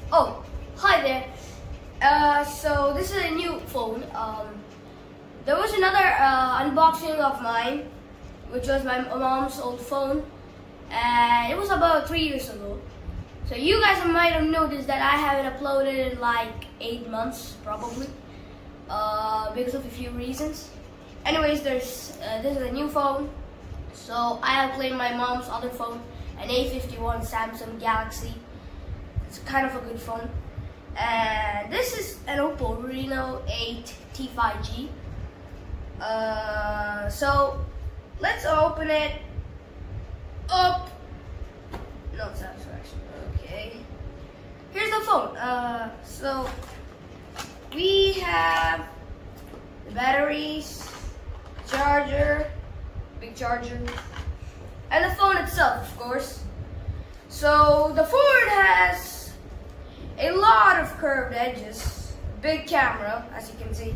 Oh, hi there. So this is a new phone. There was another unboxing of mine, which was my mom's old phone, and it was about 3 years ago. So you guys might have noticed that I haven't uploaded in like 8 months, probably, because of a few reasons. Anyways, this is a new phone, so I have played my mom's other phone, an A51 Samsung Galaxy. It's kind of a good phone. And this is an Oppo Reno8 T5G. So let's open it up. No, it's not actually. Okay. Here's the phone. So we have the batteries, charger, big charger, and the phone itself, of course. So the phone has a lot of curved edges, big camera, as you can see,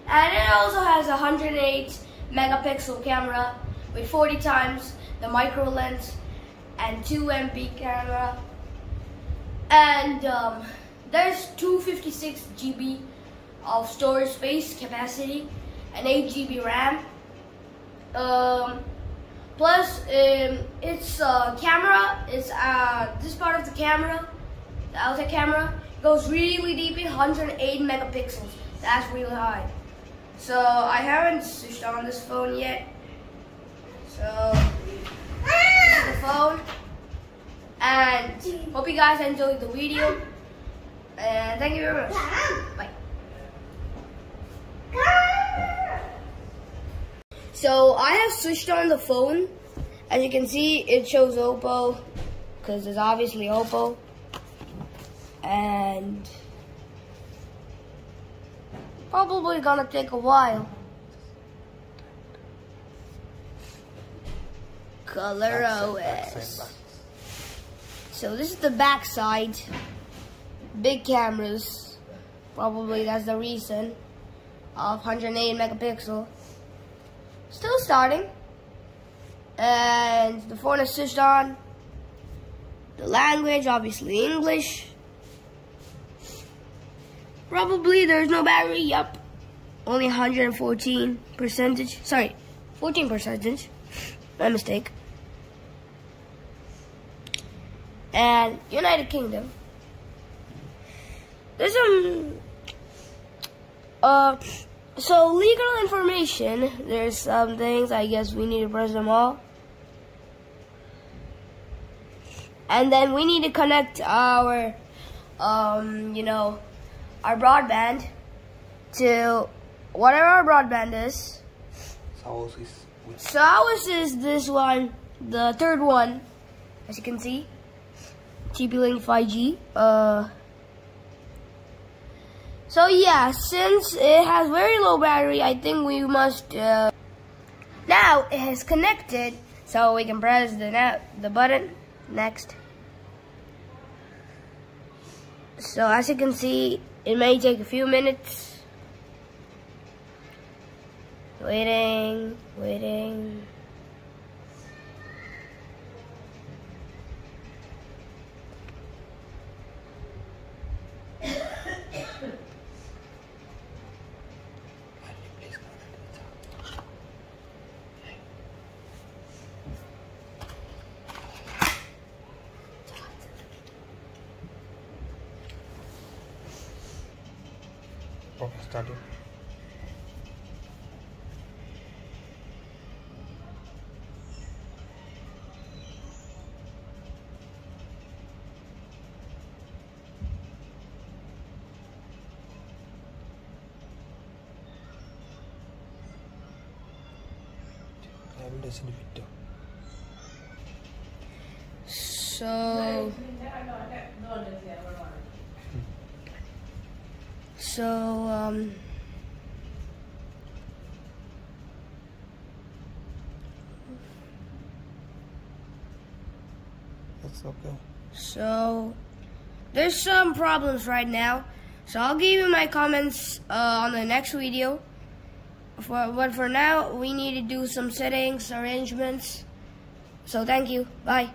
and it also has a 108 megapixel camera with 40 times the micro lens and 2 MP camera, and there's 256 GB of storage space capacity and 8 GB RAM. Plus, its camera is this part of the camera, the outside camera, goes really deep in 108 megapixels. That's really high. So I haven't switched on this phone yet. So this is the phone, and hope you guys enjoyed the video. And thank you very much. Bye. So I have switched on the phone. As you can see, it shows Oppo because it's obviously Oppo, and probably gonna take a while. Color OS. So this is the back side. Big cameras. Probably that's the reason. Of 108 megapixel. Still starting. And the phone is switched on. The language, obviously English. Probably there's no battery. Yup. Only 114 percentage. Sorry, 14 percentage. My mistake. And United Kingdom. There's some so legal information. There's some things, I guess we need to press them all. And then we need to connect our our broadband to whatever our broadband is. So ours is this one, the third one, as you can see. TP-Link 5G. So yeah, since it has very low battery, I think we must now it has connected, so we can press the button next. So as you can see, it may take a few minutes. Waiting. Okay, started. That's okay. So there's some problems right now, so I'll give you my comments on the next video. But for now, we need to do some settings, arrangements. So thank you. Bye.